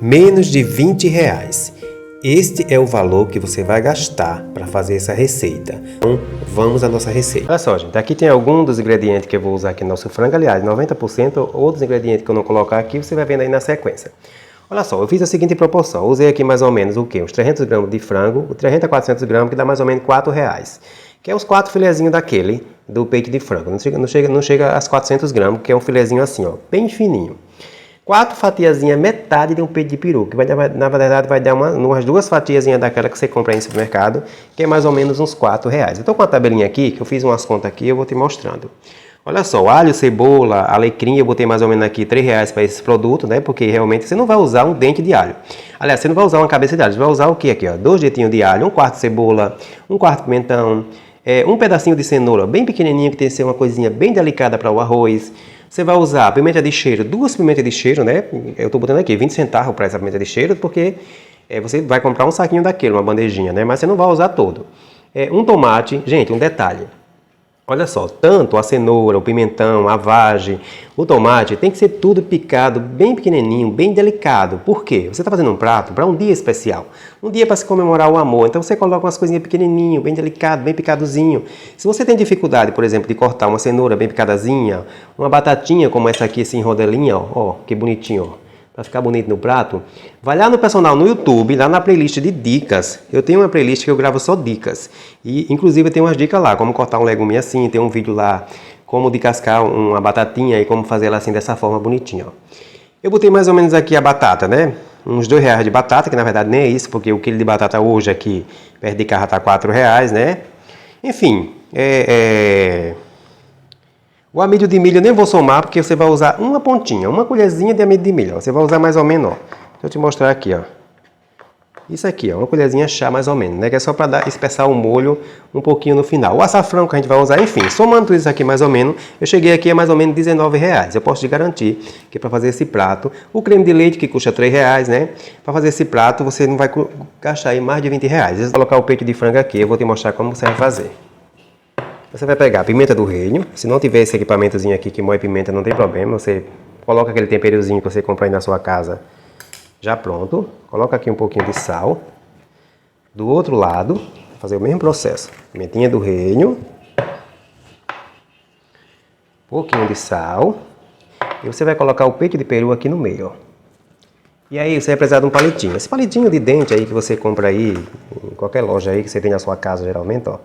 Menos de R$ 20. Este é o valor que você vai gastar para fazer essa receita. Então, vamos à nossa receita. Olha só, gente, aqui tem alguns dos ingredientes que eu vou usar aqui no nosso frango. Aliás, 90% outros ingredientes que eu não colocar aqui, você vai vendo aí na sequência. Olha só, eu fiz a seguinte proporção. Eu usei aqui mais ou menos o quê? Uns 300 gramas de frango, 300 a 400 gramas, que dá mais ou menos R$4. Que é os 4 filezinhos daquele, do peito de frango. Não chega às 400 gramas, que é um filezinho assim, ó, bem fininho. 4 fatiazinhas, metade de um peito de peru, que na verdade vai dar umas 2 fatiazinhas daquela que você compra aí no supermercado, que é mais ou menos uns R$4. Eu tô com uma tabelinha aqui, que eu fiz umas contas aqui, eu vou te mostrando. Olha só, alho, cebola, alecrim, eu botei mais ou menos aqui R$3 para esse produto, né? Porque realmente você não vai usar um dente de alho. Aliás, você não vai usar uma cabeça de alho, você vai usar o que aqui, ó? 2 dentinhos de alho, 1/4 de cebola, 1/4 de pimentão, um pedacinho de cenoura bem pequenininho, que tem que ser uma coisinha bem delicada para o arroz. Você vai usar pimenta de cheiro, 2 pimentas de cheiro, né? Eu tô botando aqui 20 centavos para essa pimenta de cheiro, porque você vai comprar um saquinho daquele, uma bandejinha, né? Mas você não vai usar todo. Um tomate, gente, um detalhe. Olha só, tanto a cenoura, o pimentão, a vagem, o tomate, tem que ser tudo picado bem pequenininho, bem delicado. Por quê? Você está fazendo um prato para um dia especial. Um dia para se comemorar o amor. Então você coloca umas coisinhas pequenininho, bem delicado, bem picadozinho. Se você tem dificuldade, por exemplo, de cortar uma cenoura bem picadazinha, uma batatinha como essa aqui, assim, rodelinha, ó, que bonitinho, ó. Para ficar bonito no prato, vai lá no personal no YouTube, lá na playlist de dicas. Eu tenho uma playlist que eu gravo só dicas. E inclusive tem umas dicas lá, como cortar um legume assim, tem um vídeo lá, como descascar uma batatinha e como fazer ela assim dessa forma bonitinha, ó. Eu botei mais ou menos aqui a batata, né? Uns R$2 de batata, que na verdade nem é isso, porque o quilo de batata hoje aqui, perto de casa, tá R$4, né? Enfim, o amido de milho eu nem vou somar, porque você vai usar uma pontinha, uma colherzinha de amido de milho. Você vai usar mais ou menos, ó. Deixa eu te mostrar aqui, ó. Isso aqui, ó, uma colherzinha chá mais ou menos, né? Que é só para espessar o molho um pouquinho no final. O açafrão que a gente vai usar, enfim, somando tudo isso aqui mais ou menos, eu cheguei aqui a mais ou menos R$19. Eu posso te garantir que para fazer esse prato, o creme de leite que custa R$3, né? Para fazer esse prato, você não vai gastar aí mais de R$20. Eu vou colocar o peito de frango aqui, eu vou te mostrar como você vai fazer. Você vai pegar a pimenta do reino. Se não tiver esse equipamentozinho aqui que moe pimenta, não tem problema. Você coloca aquele temperozinho que você compra aí na sua casa já pronto. Coloca aqui um pouquinho de sal. Do outro lado, vou fazer o mesmo processo. Pimentinha do reino. Um pouquinho de sal. E você vai colocar o peito de peru aqui no meio, ó. E aí você vai precisar de um palitinho. Esse palitinho de dente aí que você compra aí, em qualquer loja aí que você tem na sua casa geralmente, ó.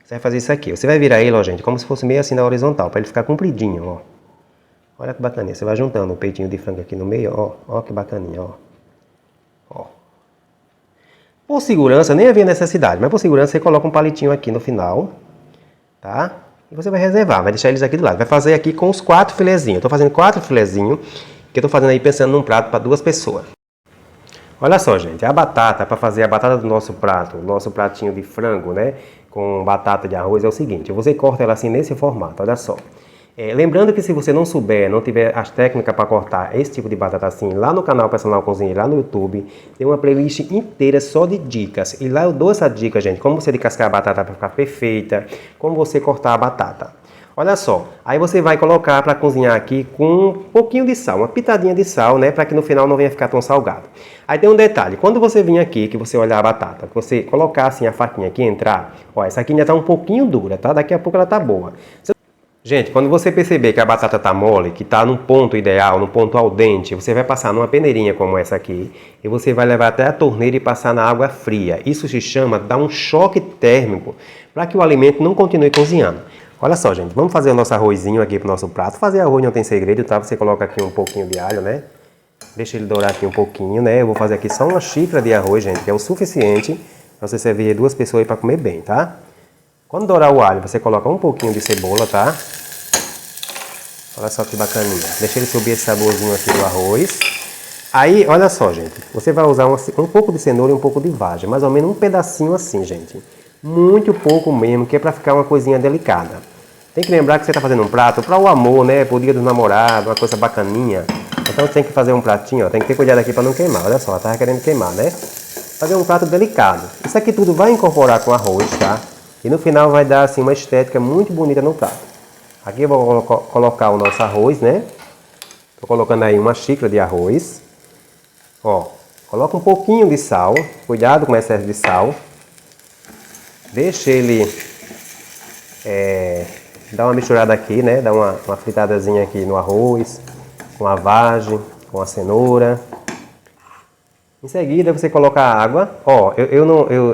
Você vai fazer isso aqui. Você vai virar ele, ó, gente, como se fosse meio assim na horizontal, para ele ficar compridinho, ó. Olha que bacaninha. Você vai juntando o peitinho de frango aqui no meio, ó. Ó que bacaninha, ó. Ó. Por segurança, nem havia necessidade, mas por segurança você coloca um palitinho aqui no final, tá? E você vai reservar, vai deixar eles aqui do lado. Vai fazer aqui com os 4 filezinhos. Eu tô fazendo 4 filezinhos, que eu tô fazendo aí pensando num prato para 2 pessoas. Olha só, gente, a batata, para fazer a batata do nosso prato, nosso pratinho de frango, né, com batata de arroz, é o seguinte, você corta ela assim nesse formato, olha só. Lembrando que se você não souber, não tiver as técnicas para cortar esse tipo de batata assim, lá no canal Personal Cozinheiro, lá no YouTube, tem uma playlist inteira só de dicas. E lá eu dou essa dica, gente, como você descascar a batata para ficar perfeita, como você cortar a batata. Olha só, aí você vai colocar para cozinhar aqui com um pouquinho de sal, uma pitadinha de sal, né, para que no final não venha ficar tão salgado. Aí tem um detalhe, quando você vir aqui, que você olhar a batata, que você colocar assim a faquinha aqui e entrar, ó, essa aqui ainda tá um pouquinho dura, tá? Daqui a pouco ela tá boa. Gente, quando você perceber que a batata tá mole, que tá num ponto ideal, num ponto al dente, você vai passar numa peneirinha como essa aqui, e você vai levar até a torneira e passar na água fria. Isso se chama dar um choque térmico, para que o alimento não continue cozinhando. Olha só, gente, vamos fazer o nosso arrozinho aqui pro nosso prato. Fazer arroz não tem segredo, tá? Você coloca aqui um pouquinho de alho, né? Deixa ele dourar aqui um pouquinho, né? Eu vou fazer aqui só uma xícara de arroz, gente, que é o suficiente para você servir 2 pessoas aí para comer bem, tá? Quando dourar o alho, você coloca um pouquinho de cebola, tá? Olha só que bacaninha. Deixa ele subir esse saborzinho aqui do arroz. Aí, olha só, gente. Você vai usar um pouco de cenoura e um pouco de vagem. Mais ou menos um pedacinho assim, gente. Muito pouco mesmo, que é para ficar uma coisinha delicada. Tem que lembrar que você está fazendo um prato para o amor, né? Pro dia do namorado, uma coisa bacaninha. Então você tem que fazer um pratinho, ó. Tem que ter cuidado aqui para não queimar. Olha só, ela tava querendo queimar, né? Fazer um prato delicado. Isso aqui tudo vai incorporar com arroz, tá? E no final vai dar assim uma estética muito bonita no prato. Aqui eu vou colocar o nosso arroz, né? Tô colocando aí uma xícara de arroz. Ó, coloca um pouquinho de sal, cuidado com o excesso de sal. Deixa ele dar uma misturada aqui, né? Dá uma fritadazinha aqui no arroz, com a vagem, com a cenoura. Em seguida você coloca a água. Ó,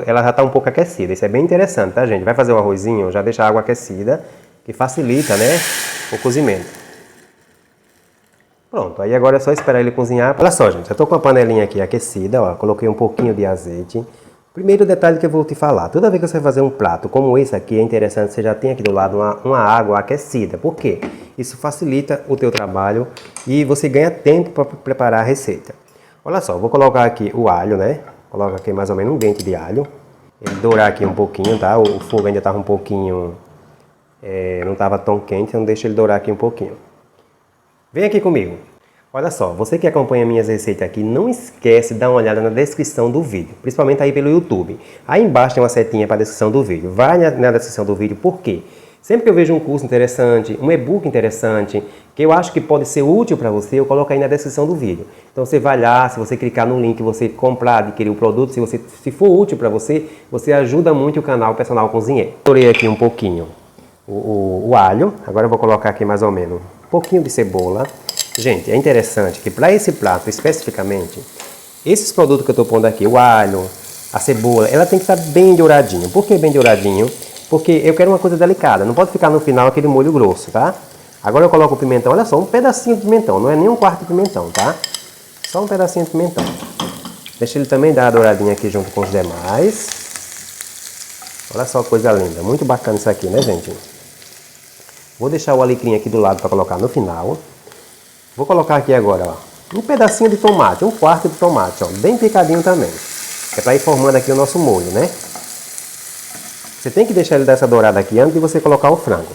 ela já está um pouco aquecida, isso é bem interessante, tá, gente? Vai fazer um arrozinho, já deixa a água aquecida, que facilita, né, o cozimento. Pronto, aí agora é só esperar ele cozinhar. Olha só, gente, eu tô com a panelinha aqui aquecida, ó, coloquei um pouquinho de azeite. Primeiro detalhe que eu vou te falar, toda vez que você vai fazer um prato como esse aqui, é interessante que você já tenha aqui do lado uma água aquecida. Por quê? Isso facilita o teu trabalho e você ganha tempo para preparar a receita. Olha só, vou colocar aqui o alho, né? Coloca aqui mais ou menos um dente de alho. Ele dourar aqui um pouquinho, tá? O fogo ainda estava um pouquinho... não estava tão quente, então deixa ele dourar aqui um pouquinho. Vem aqui comigo. Olha só, você que acompanha minhas receitas aqui, não esquece de dar uma olhada na descrição do vídeo, principalmente aí pelo YouTube. Aí embaixo tem uma setinha para a descrição do vídeo. Vai na descrição do vídeo, por quê? Sempre que eu vejo um curso interessante, um e-book interessante, que eu acho que pode ser útil para você, eu coloco aí na descrição do vídeo. Então você vai lá, se você clicar no link, você comprar, adquirir o produto, se for útil para você, você ajuda muito o canal Personal Cozinheiro. Dourei aqui um pouquinho o alho, agora eu vou colocar aqui mais ou menos um pouquinho de cebola. Gente, é interessante que para esse prato especificamente, esses produtos que eu estou pondo aqui, o alho, a cebola, ela tem que estar bem douradinho. Por que bem douradinho? Porque eu quero uma coisa delicada, não pode ficar no final aquele molho grosso, tá? Agora eu coloco o pimentão, olha só, um pedacinho de pimentão, não é nem um quarto de pimentão, tá? Só um pedacinho de pimentão. Deixa ele também dar a douradinha aqui junto com os demais. Olha só que coisa linda, muito bacana isso aqui, né, gente? Vou deixar o alecrim aqui do lado para colocar no final. Vou colocar aqui agora, ó, um pedacinho de tomate, um quarto de tomate, ó, bem picadinho também. É para ir formando aqui o nosso molho, né? Você tem que deixar ele dar essa dourada aqui antes de você colocar o frango.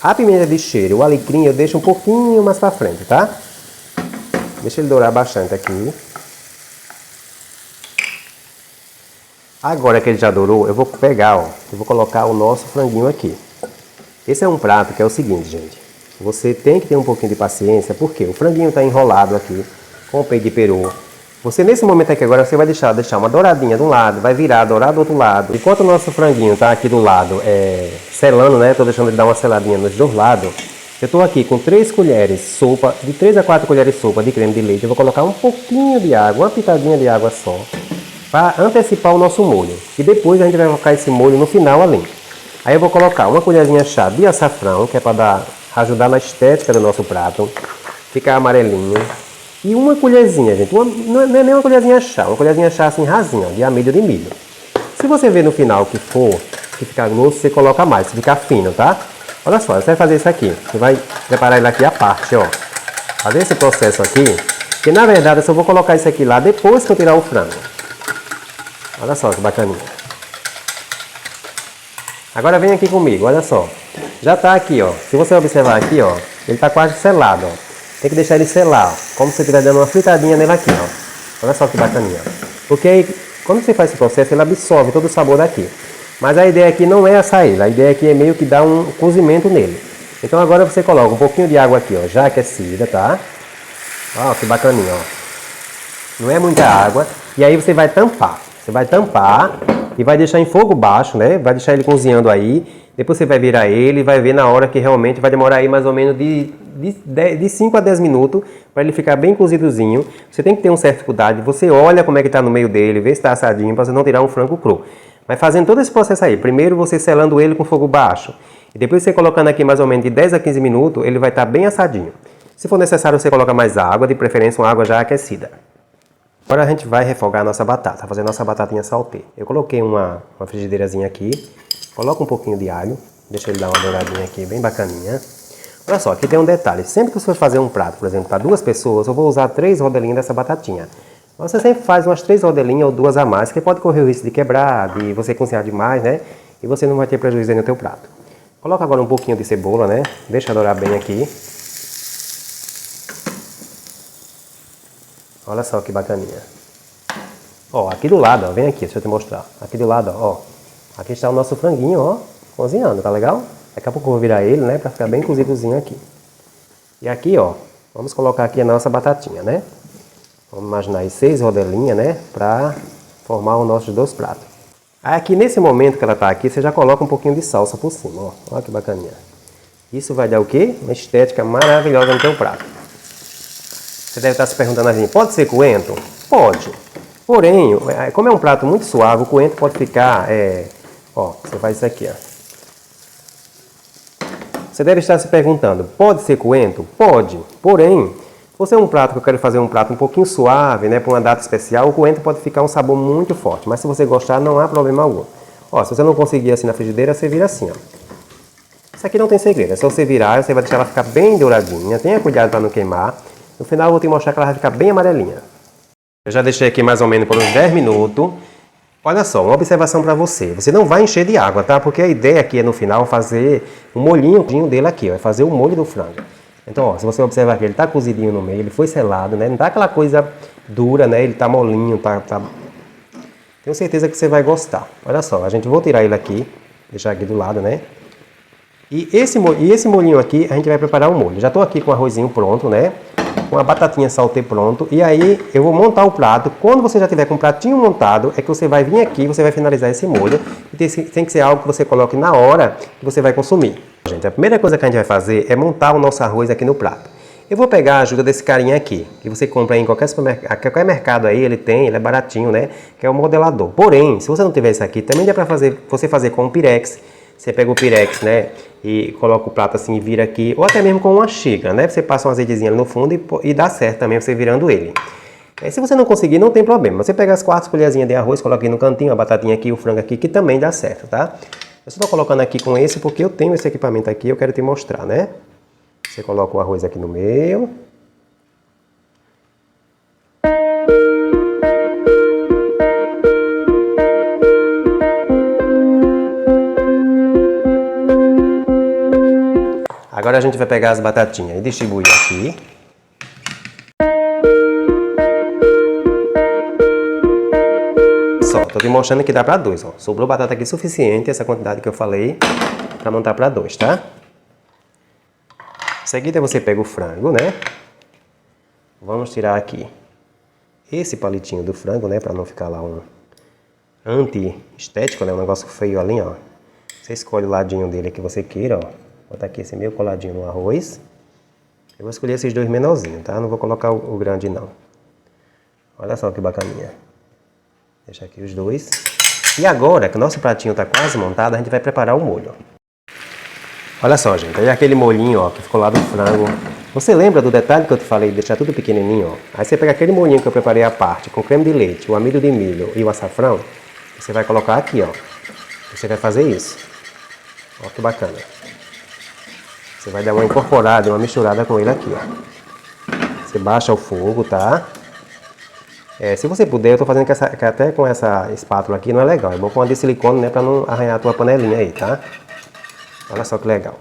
A pimenta de cheiro, o alecrim, eu deixo um pouquinho mais para frente, tá? Deixa ele dourar bastante aqui. Agora que ele já dourou, eu vou pegar, ó, eu vou colocar o nosso franguinho aqui. Esse é um prato que é o seguinte, gente. Você tem que ter um pouquinho de paciência, porque o franguinho está enrolado aqui com o peito de peru. Você nesse momento aqui agora, você vai deixar uma douradinha de um lado, vai virar, dourar do outro lado. Enquanto o nosso franguinho está aqui do lado, selando, né? Estou deixando ele dar uma seladinha nos dois lados. Eu estou aqui com 3 colheres sopa, de 3 a 4 colheres de sopa de creme de leite. Eu vou colocar um pouquinho de água, uma pitadinha de água só, para antecipar o nosso molho. E depois a gente vai colocar esse molho no final ali. Aí eu vou colocar uma colherzinha chá de açafrão, que é para ajudar na estética do nosso prato, ficar amarelinho. E uma colherzinha, gente, não é nem uma colherzinha chá, uma colherzinha chá assim rasinha, de amido de milho. Se você ver no final que ficar grosso, você coloca mais, se ficar fino, tá? Olha só, você vai fazer isso aqui, você vai preparar ele aqui à parte, ó. Fazer esse processo aqui, que na verdade eu só vou colocar isso aqui lá depois que eu tirar o frango. Olha só que bacaninha. Agora vem aqui comigo, olha só. Já está aqui, ó. Se você observar aqui, ó, ele está quase selado, ó. Tem que deixar ele selar, ó, como se você estiver dando uma fritadinha nele aqui, ó. Olha só que bacaninha. Porque aí, quando você faz esse processo, ele absorve todo o sabor daqui. Mas a ideia aqui não é assar ele, a ideia aqui é meio que dar um cozimento nele. Então agora você coloca um pouquinho de água aqui, ó, já aquecida, tá? Ó, que bacaninha, ó. Não é muita água. E aí você vai tampar. Você vai tampar e vai deixar em fogo baixo, né? Vai deixar ele cozinhando aí. Depois você vai virar ele e vai ver na hora que realmente vai demorar aí mais ou menos de 5 a 10 minutos para ele ficar bem cozidozinho. Você tem que ter um certo cuidado. Você olha como é que está no meio dele, vê se está assadinho para você não tirar um frango cru. Mas fazendo todo esse processo aí, primeiro você selando ele com fogo baixo. E depois você colocando aqui mais ou menos de 10 a 15 minutos, ele vai estar bem assadinho. Se for necessário, você coloca mais água, de preferência uma água já aquecida. Agora a gente vai refogar a nossa batata, fazer a nossa batatinha saltê. Eu coloquei uma frigideirazinha aqui, coloca um pouquinho de alho, deixa ele dar uma douradinha aqui, bem bacaninha. Olha só, aqui tem um detalhe, sempre que você for fazer um prato, por exemplo, para 2 pessoas, eu vou usar 3 rodelinhas dessa batatinha. Você sempre faz umas 3 rodelinhas ou 2 a mais, que pode correr o risco de quebrar, de você cozinhar demais, né? E você não vai ter prejuízo aí no teu prato. Coloca agora um pouquinho de cebola, né? Deixa dourar bem aqui. Olha só que bacaninha. Ó, aqui do lado, ó, vem aqui, deixa eu te mostrar. Aqui do lado, ó, aqui está o nosso franguinho, ó, cozinhando, tá legal? Daqui a pouco eu vou virar ele, né, pra ficar bem cozidozinho aqui. E aqui, ó, vamos colocar aqui a nossa batatinha, né? Vamos imaginar aí 6 rodelinhas, né? Para formar os nossos 2 pratos. Aí aqui nesse momento que ela tá aqui, você já coloca um pouquinho de salsa por cima, ó. Olha que bacaninha. Isso vai dar o quê? Uma estética maravilhosa no teu prato. Você deve estar se perguntando assim, pode ser coentro? Pode. Porém, como é um prato muito suave, o coentro pode ficar, ó, você faz isso aqui, ó. Você deve estar se perguntando, pode ser coentro? Pode. Porém, se você é um prato que eu quero fazer um prato um pouquinho suave, né, para uma data especial, o coentro pode ficar um sabor muito forte. Mas se você gostar, não há problema algum. Ó, se você não conseguir assim na frigideira, você vira assim, ó. Isso aqui não tem segredo, é só você virar, você vai deixar ela ficar bem douradinha. Tenha cuidado para não queimar. No final eu vou te mostrar que ela vai ficar bem amarelinha. Eu já deixei aqui mais ou menos por uns 10 minutos. Olha só, uma observação para você. Você não vai encher de água, tá? Porque a ideia aqui é no final fazer um molhinho dele aqui, ó. É fazer o molho do frango. Então, ó, se você observar que ele tá cozidinho no meio, ele foi selado, né? Não tá aquela coisa dura, né? Ele tá molinho, tá... Tenho certeza que você vai gostar. Olha só, a gente vou tirar ele aqui, deixar aqui do lado, né? E esse molhinho aqui, a gente vai preparar o molho. Já tô aqui com o arrozinho pronto, né? Com a batatinha saltê pronto. E aí eu vou montar o prato. Quando você já tiver com o pratinho montado, é que você vai vir aqui e você vai finalizar esse molho. E tem que ser algo que você coloque na hora que você vai consumir. Gente, a primeira coisa que a gente vai fazer é montar o nosso arroz aqui no prato. Eu vou pegar a ajuda desse carinha aqui, que você compra em qualquer supermercado, qualquer mercado aí, ele é baratinho, né? Que é o modelador. Porém, se você não tiver esse aqui, também dá pra você fazer com o Pirex. Você pega o Pirex, né? E coloca o prato assim e vira aqui, ou até mesmo com uma xícara, né? Você passa um azeitezinho ali no fundo e dá certo também você virando ele. Se você não conseguir, não tem problema. Você pega as 4 colherzinhas de arroz, coloca aqui no cantinho, a batatinha aqui, o frango aqui, que também dá certo, tá? Eu só tô colocando aqui com esse porque eu tenho esse equipamento aqui e eu quero te mostrar, né? Você coloca o arroz aqui no meio. Agora a gente vai pegar as batatinhas e distribuir aqui. Só, tô te mostrando que dá pra 2, ó. Sobrou batata aqui suficiente, essa quantidade que eu falei, pra montar pra 2, tá? Em seguida você pega o frango, né? Vamos tirar aqui esse palitinho do frango, né? Pra não ficar lá um anti-estético, né? Um negócio feio ali, ó. Você escolhe o ladinho dele que você queira, ó. Bota aqui esse meio coladinho no arroz. Eu vou escolher esses 2 menorzinhos, tá? Não vou colocar o grande, não. Olha só que bacaninha. Deixa aqui os 2. E agora, que o nosso pratinho tá quase montado, a gente vai preparar o molho. Olha só, gente. Aí aquele molhinho, ó, que ficou lá do frango. Você lembra do detalhe que eu te falei de deixar tudo pequenininho, ó? Aí você pega aquele molhinho que eu preparei à parte, com creme de leite, o amido de milho e o açafrão. Você vai colocar aqui, ó. Você vai fazer isso. Ó, que bacana. Você vai dar uma incorporada, uma misturada com ele aqui, ó. Você baixa o fogo, tá? Se você puder, eu tô fazendo até com essa espátula aqui, não é legal. É bom com uma de silicone, né? Pra não arranhar a tua panelinha aí, tá? Olha só que legal.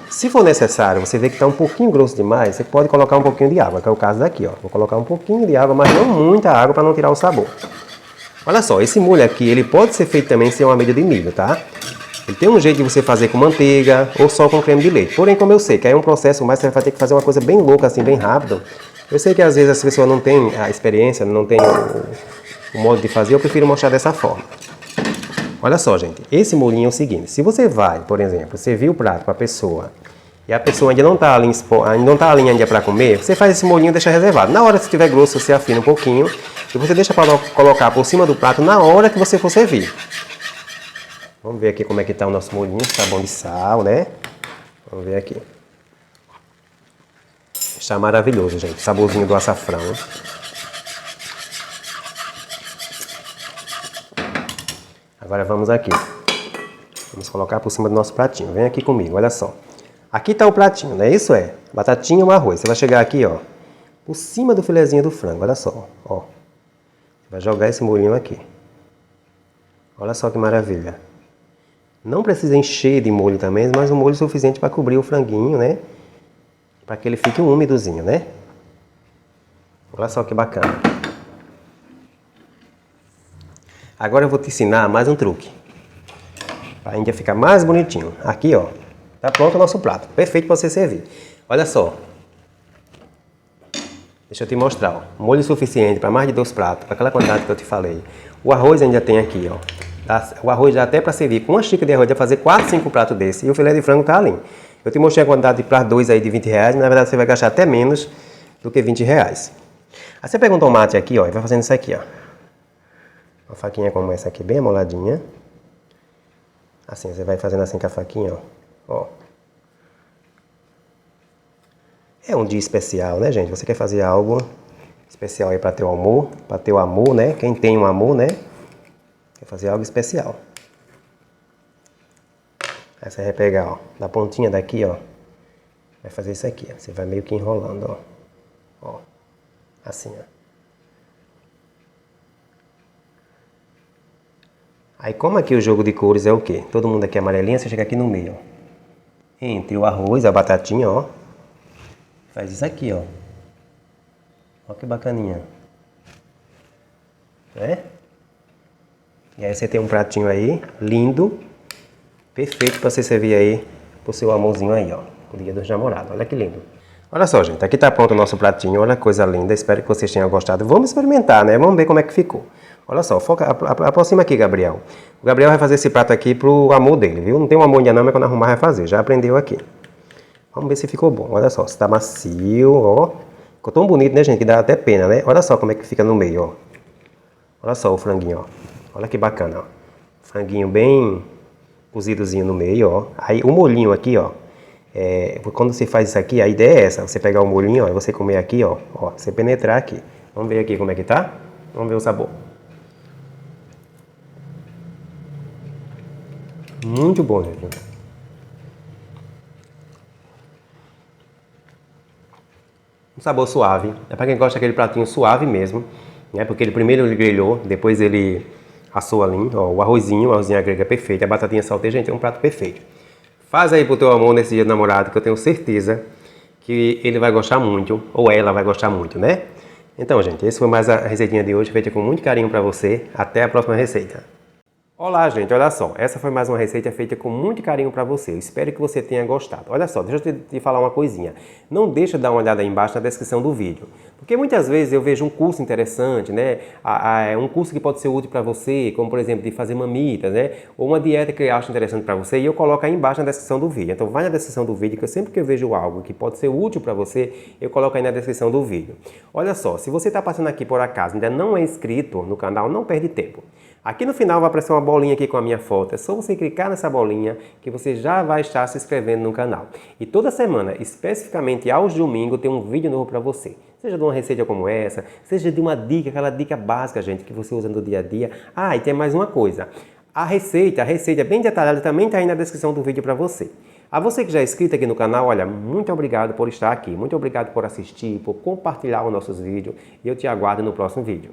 Se for necessário, você vê que tá um pouquinho grosso demais, você pode colocar um pouquinho de água, que é o caso daqui, ó. Vou colocar um pouquinho de água, mas não muita água para não tirar o sabor. Olha só, esse molho aqui, ele pode ser feito também sem uma amido de milho, tá? Ele tem um jeito de você fazer com manteiga ou só com creme de leite. Porém, como eu sei que aí é um processo, mas você vai ter que fazer uma coisa bem louca, assim, bem rápido. Eu sei que às vezes as pessoas não têm a experiência, não têm o modo de fazer, eu prefiro mostrar dessa forma. Olha só, gente, esse molhinho é o seguinte, se você vai, por exemplo, servir o prato para a pessoa e a pessoa ainda não está ali ainda para comer, você faz esse molhinho e deixa reservado. Na hora que estiver grosso, você afina um pouquinho e você deixa para colocar por cima do prato na hora que você for servir. Vamos ver aqui como é que está o nosso molhinho, está bom de sal, né? Vamos ver aqui. Está maravilhoso, gente, saborzinho do açafrão. Agora vamos aqui. Vamos colocar por cima do nosso pratinho. Vem aqui comigo, olha só. Aqui está o pratinho, não é isso? Batatinha e um arroz. Você vai chegar aqui, ó, por cima do filezinho do frango, olha só, ó. Vai jogar esse molhinho aqui. Olha só que maravilha. Não precisa encher de molho também, mas um molho suficiente para cobrir o franguinho, né? Para que ele fique úmidozinho, né? Olha só que bacana. Agora eu vou te ensinar mais um truque. Para ainda ficar mais bonitinho. Aqui, ó. Tá pronto o nosso prato. Perfeito para você servir. Olha só. Deixa eu te mostrar, ó. Molho suficiente para mais de 2 pratos, para aquela quantidade que eu te falei. O arroz ainda tem aqui, ó. O arroz já até para servir com uma xícara de arroz, já fazer 4, 5 pratos desse. E o filé de frango tá ali. Eu te mostrei a quantidade para 2 aí de 20 reais, mas na verdade você vai gastar até menos do que 20 reais. Aí você pega um tomate aqui, ó, e vai fazendo isso aqui, ó. Uma faquinha como essa aqui, bem amoladinha. Assim, você vai fazendo assim com a faquinha, ó. É um dia especial, né, gente? Você quer fazer algo especial aí para teu amor, né? Quem tem um amor, né? Quer fazer algo especial. Aí você vai pegar, ó, da pontinha daqui, ó. Vai fazer isso aqui, ó. Você vai meio que enrolando, ó. Ó. Assim, ó. Aí como aqui o jogo de cores é o quê? Todo mundo aqui é amarelinha, você chega aqui no meio, ó. Entre o arroz, a batatinha, ó. Faz isso aqui, ó. Ó que bacaninha. Né? E aí você tem um pratinho aí, lindo. Perfeito para você servir aí pro seu amorzinho aí, ó. O dia dos namorados. Olha que lindo. Olha só, gente. Aqui tá pronto o nosso pratinho. Olha que coisa linda. Espero que vocês tenham gostado. Vamos experimentar, né? Vamos ver como é que ficou. Olha só. Foca, aproxima aqui, Gabriel. O Gabriel vai fazer esse prato aqui pro amor dele, viu? Não tem um amor ainda não, mas quando arrumar vai fazer. Já aprendeu aqui. Vamos ver se ficou bom. Olha só. Se tá macio, ó. Ficou tão bonito, né, gente? Que dá até pena, né? Olha só como é que fica no meio, ó. Olha só o franguinho, ó. Olha que bacana, ó. Franguinho bem cozidozinho no meio, ó. Aí o molhinho aqui, ó. Quando você faz isso aqui, a ideia é essa. Você pegar o molhinho, ó, e você comer aqui, ó. Ó, você penetrar aqui. Vamos ver aqui como é que tá? Vamos ver o sabor. Muito bom, gente. Um sabor suave. É para quem gosta daquele pratinho suave mesmo, né? Porque ele primeiro ele grelhou, depois ele assou ali, ó, o arrozinho grega é perfeito, a batatinha saltei, gente, é um prato perfeito. Faz aí pro teu amor nesse dia do namorado, que eu tenho certeza que ele vai gostar muito, ou ela vai gostar muito, né? Então, gente, esse foi mais a receitinha de hoje, feita com muito carinho para você. Até a próxima receita. Olá, gente, olha só, essa foi mais uma receita feita com muito carinho para você. Eu espero que você tenha gostado. Olha só, deixa eu te falar uma coisinha. Não deixa de dar uma olhada aí embaixo na descrição do vídeo. Porque muitas vezes eu vejo um curso interessante, né? Um curso que pode ser útil para você, como por exemplo de fazer mamitas, né? Ou uma dieta que eu acho interessante para você e eu coloco aí embaixo na descrição do vídeo. Então vai na descrição do vídeo, que eu sempre que eu vejo algo que pode ser útil para você, eu coloco aí na descrição do vídeo. Olha só, se você está passando aqui por acaso e ainda não é inscrito no canal, não perde tempo. Aqui no final vai aparecer uma bolinha aqui com a minha foto. É só você clicar nessa bolinha que você já vai estar se inscrevendo no canal. E toda semana, especificamente aos domingos, tem um vídeo novo para você. Seja de uma receita como essa, seja de uma dica, aquela dica básica, gente, que você usa no dia a dia. Ah, e tem mais uma coisa. A receita bem detalhada também está aí na descrição do vídeo para você. A você que já é inscrito aqui no canal, olha, muito obrigado por estar aqui. Muito obrigado por assistir, por compartilhar os nossos vídeos. E eu te aguardo no próximo vídeo.